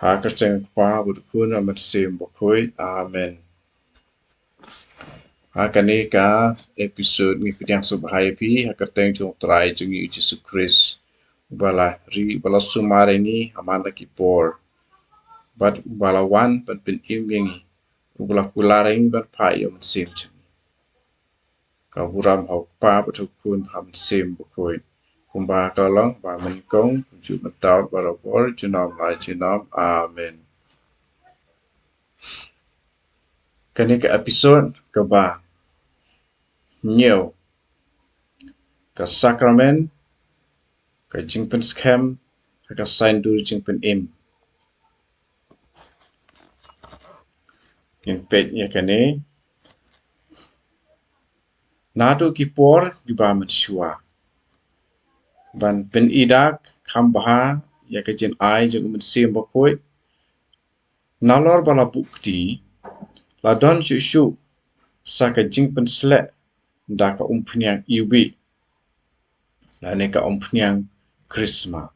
Hakasteng kwa budkun amat sim bokoi. Amen. Hakani ka episode ni pidang subhai pi hakasteng jong trai jong Jesus Christ. Bala ri bala sumare ni amanda kipor. But bala wan but bin imyengi. Ubala kularing but pa yom sim jong. Ka buram hok pa budkun ham sim bokoi. Kumba kalong ba menikong ju mataut barabor junam lai junam. Amen. Kani ka episode ka ba nhiều ka Sakramen ka Jingpynskhem ka saiñdur Jingpynim yang pet ya kane nado kipor di ba matsua ban pen idak khambaha ya ka jin ai jeng sim bakoi nalor bala bukti la don shu sa ka Jingpynsle da ka umpnyang iwi la ne ka umpnyang krisma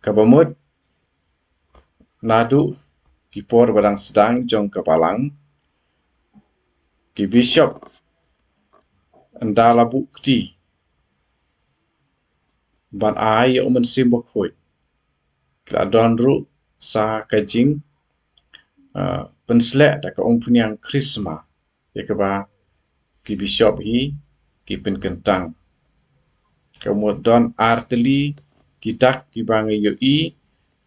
ka bamut nadu kipor badang sedang jong kepalang ki bishop andala bukti ban ai umen simbok hoi la donru sa kajing pensle da ka umpnyang krisma ya ka ba ki bishop hi ki pen kentang kemudian don arteli kitak ki bang yo i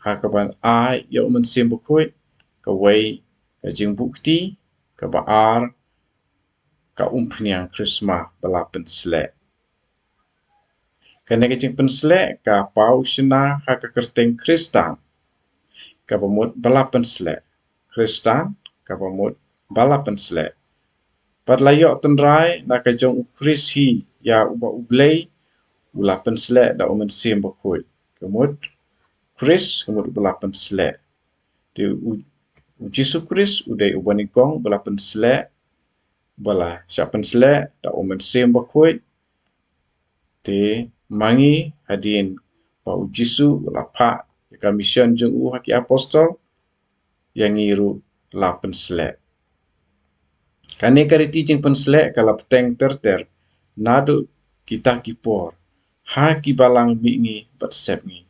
ha ka ban ai yo umen simbok hoi ka wei ka jing bukti ka ba ar ka umpnyang krisma bala pensle kene ka jing pensle ka pau shina ha ka kerteng kristan ka bamut bala pensle kristan ka bamut bala pensle pad layok tenrai na ka jong kris hi ya uba ublei ula pensle da umen sim bakoi kemut kris kemut bala pensle di Jesus Christ udai ubanikong bala pensle bala sya pensle da umen sim bakoi te mangi hadin pa ujisu la pa ka mission jeng u haki apostol yang ngiru la pensle kane kariti jeng pensle kala peteng terter nadu kita kipor ha ki balang mingi bat sep ngi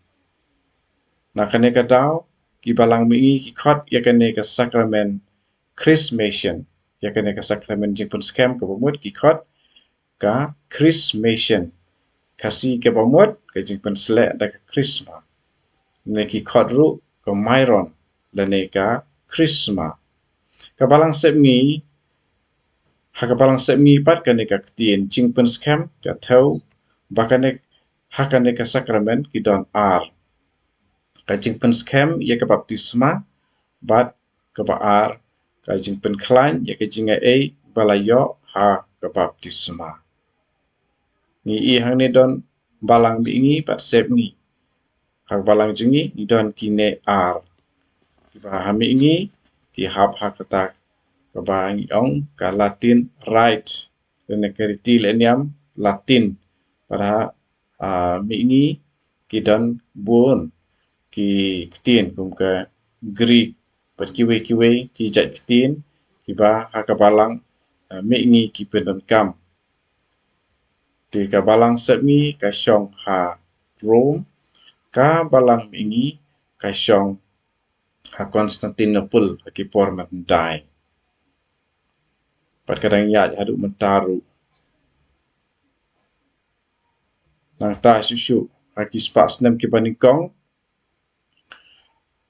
na kane ka dau ki balang mingi ki khot ya kane ka sakramen chrismation ya kane ka sakramen Jingpynskhem ka bamut ki khot ka chrismation Khasi ke pamut ke Jingpynsle da ka krisma ne ki khodru ke myron la ne ka krisma ka balang sepngi ha ka balang sepngi pat ka ne ka tien Jingpynskhem ka thau bakane ha ka ne ka sakramen ki don ar ka Jingpynskhem ya ka baptisma bat ka ba ar ka Jingpynkhlain ya ka jinga ei balayo ha ka baptisma ni i hang ne don balang bingi pat sep ngi hang balang jingi ni don kine ar ki ba hami ngi ki hap hakatak ka ba ngi ong ka latin right ne keriti leniam latin para mi ngi ki don buon ki ktin kum ka greek pat kiwe ki jat ktin ki ba hakabalang mi ngi ki pendon kam di ka balang sepmi ka syong ha Rome ka balang mingi ka syong ha Constantinople ki por mandai pat kadang ya hadu mentaru nang ta susu ha ki spas nem ki banikong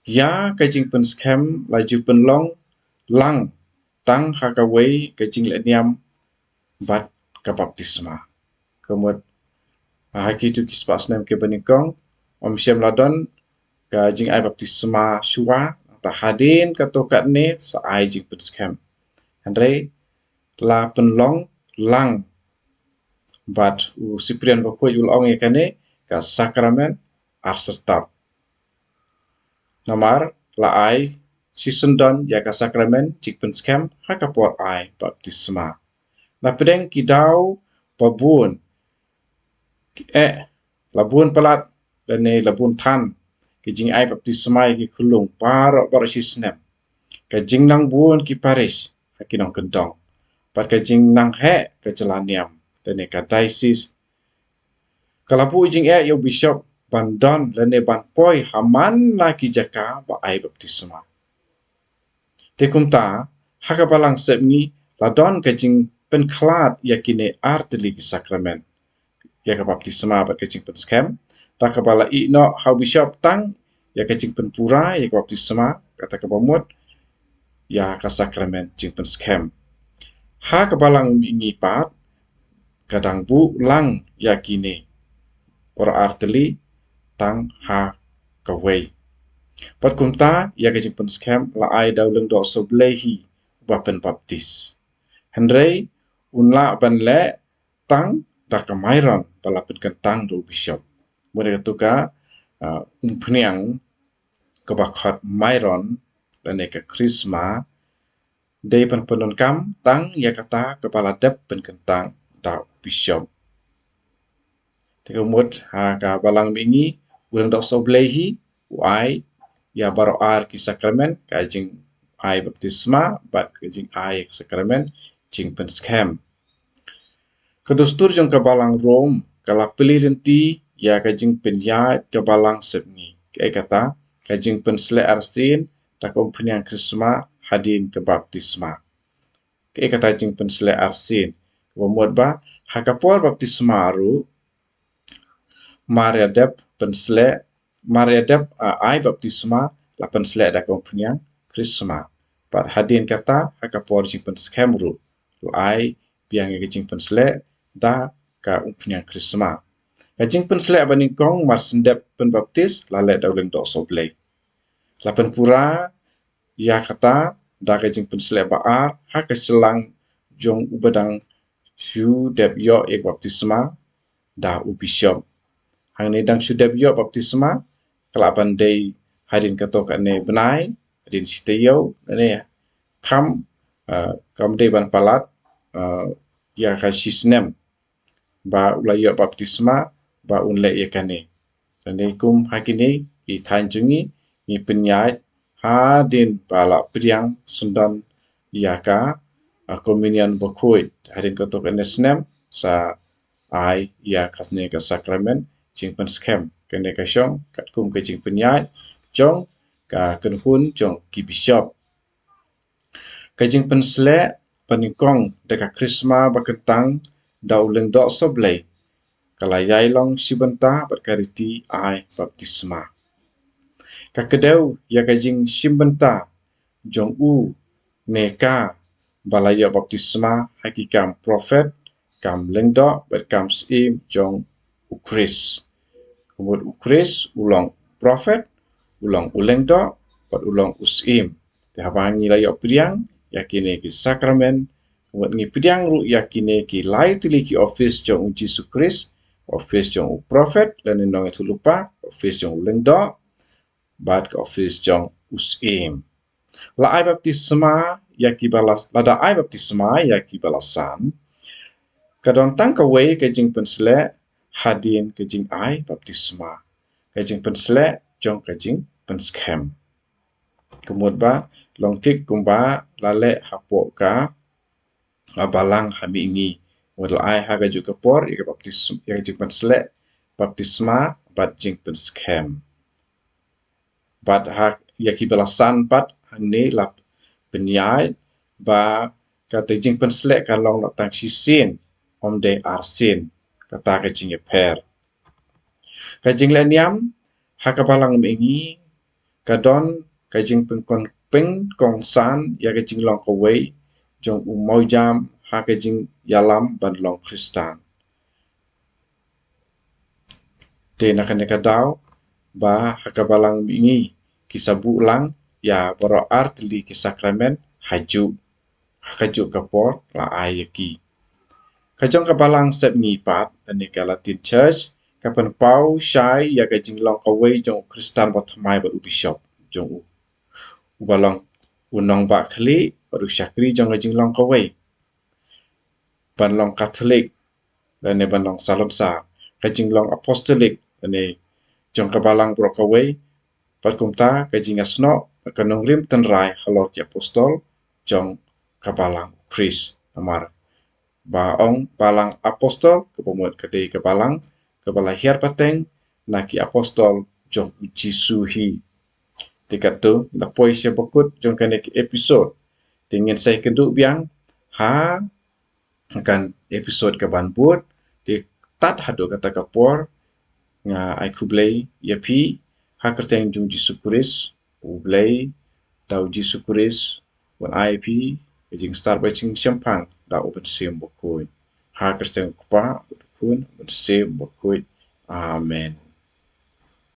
ya ka Jingpynskhem laju penlong lang tang ha ka wei ka jing leniam bat ka baptisma kemud haki tu kispas nem ke banikong om syam ladon ka jing ai baptisma shua ta hadin ka tokat ne sa ai Jingpynskhem andre la penlong lang bat u siprian bakoi ul ong yakane ka sakramen ar sertap namar la ai sisendon ya ka sakramen Jingpynskhem ha ka por ai baptisma na pedeng kidau babun labun pelat dan ne labun tan jing ai baptisma ki kulung parok si snem ka jing nang buon ki parish hakinong kentong pat ka jing nang he ka celaniam dan ka diocese kalapu jing yo bishop bandon lene ban poi haman la ki jaka ba ai baptisma tekumta hakabalang sepni ladon ka jing penklat yakine arteli ki sakramen ya ka baptisma ba ka Jingpynskhem ta ka bala no how bishop tang ya ka Jingpynpura ya ka baptisma kata ka pamut ya ka sakramen Jingpynskhem ha ka balang ingi pat kadang bu lang yakine or arteli tang ha ka wei pat kumta ya ka Jingpynskhem la ai dauleng do so blehi bapen baptis Henry unla ban le tang ta ka mairon palapit kentang do bishop mune tuka umpniang ka bakhat mairon dan ka krisma de pan penon kam tang ya kata kepala dep pen kentang da bishop tegemut ha ka balang mingi ulang do so blehi wai ya baro ar ki sakramen ka jing ai baptisma bat ka jing ai sakramen Jingpynskhem kedustur jong ka balang Rom kala pelirenti ya ka Jingpynya ka balang sepni ke kata ka Jingpynsle arsin ta kompniang krisma hadin ke baptisma ke kata Jingpynsle arsin bomod ba hakapor baptisma ru mariadep pensle mariadep ai baptisma la pensle da kompniang krisma pat hadin kata hakapor Jingpynskhem ru ai piang ke Jingpynsle da ka umpniang krisma ka Jingpynsle abaningkong marsendep pen baptis lale dauleng do soblei lapen pura ya kata da ka Jingpynsle baar ha ka selang jong ubadang su dep yo ek baptisma da u bishop hang ni dang su dep yo baptisma kelapan dei hadin katok ne benai hadin siteyo ne kam dei ban palat ya ka sisnem ba ulayo baptisma ba unle yakane tandikum hakini i tanjungi ni penyat hadin bala priang sundan yaka komunion bokoi hadin kotok enesnem sa ai ya kasne ka sakramen Jingpynskhem kene ka syong katkum ke Jingpenyat jong ka kenhun jong ki bishop ka Jingpynsle paningkong deka krisma bakentang dauleng do soblei kalayai long sibenta berkariti ai baptisma kakedeu ya kajing simbenta jong u neka balaya baptisma hakikam prophet kam lengdo berkam sim jong ukris kumut ukris ulong prophet ulong ulengdo pat ulong usim tehabangi layo priang yakine ki sakramen kumut ngi priang ru yakine ki lai tili ki office jong Jesus Christ office jong prophet dan nong itu lupa office jong lengdo bat ke office jong usim la ai baptisma yaki balas lada ai baptisma yaki balasan kadon tang ka wei ke Jingpynsle hadin ke jing ai baptisma ke Jingpynsle jong ke Jingpynskhem kemud ba long tik kumba lale hapo ka balang hami ingi wadal ai haga juga por ya baptisma ya Jingpynsle baptisma bat Jingpynskhem bat hak yaki balasan pat hane lap penyai ba kata Jingpynsle kalong nak tang sisin om de arsin kata ke jing per ka jing leniam hakabalang mengi kadon ka jing peng kongsan ya ka jing long kawei jong umau jam ha ka jing yalam ban long Kristan de nakane kadau ba hakabalang mengi kisabu ulang ya baro artli ki sakramen haju kapor la ayaki kajong kabalang step ngipat ani ka Latin Church kapan pau syai ya ka jinglong kawei jong Kristan batmai ba bishop jong ubalong unong ba khli baru syakri jong ka jinglong kawei banlong Katolik dan banlong Salonsa ka jinglong Apostolik ani jong kabalang bro kawei Pat kumta ka jingasno kanong rim tenrai halor ki apostol jong kabalang Kris amar baong balang apostol kepomut kadei kabalang hiar pateng naki apostol jong jisuhi tikatu lapoi sia bokut jong kanek episode tingin saya keduk biang ha kan episode kaban buat di tat hadu kata kapor nga ai kublei yapi ha kerteng jong Jisu Kris ublei dau Jisu Kris wan ai pi jing start by ching champang da open sim bokoi ha kerteng kupa kun sim bokoi amen.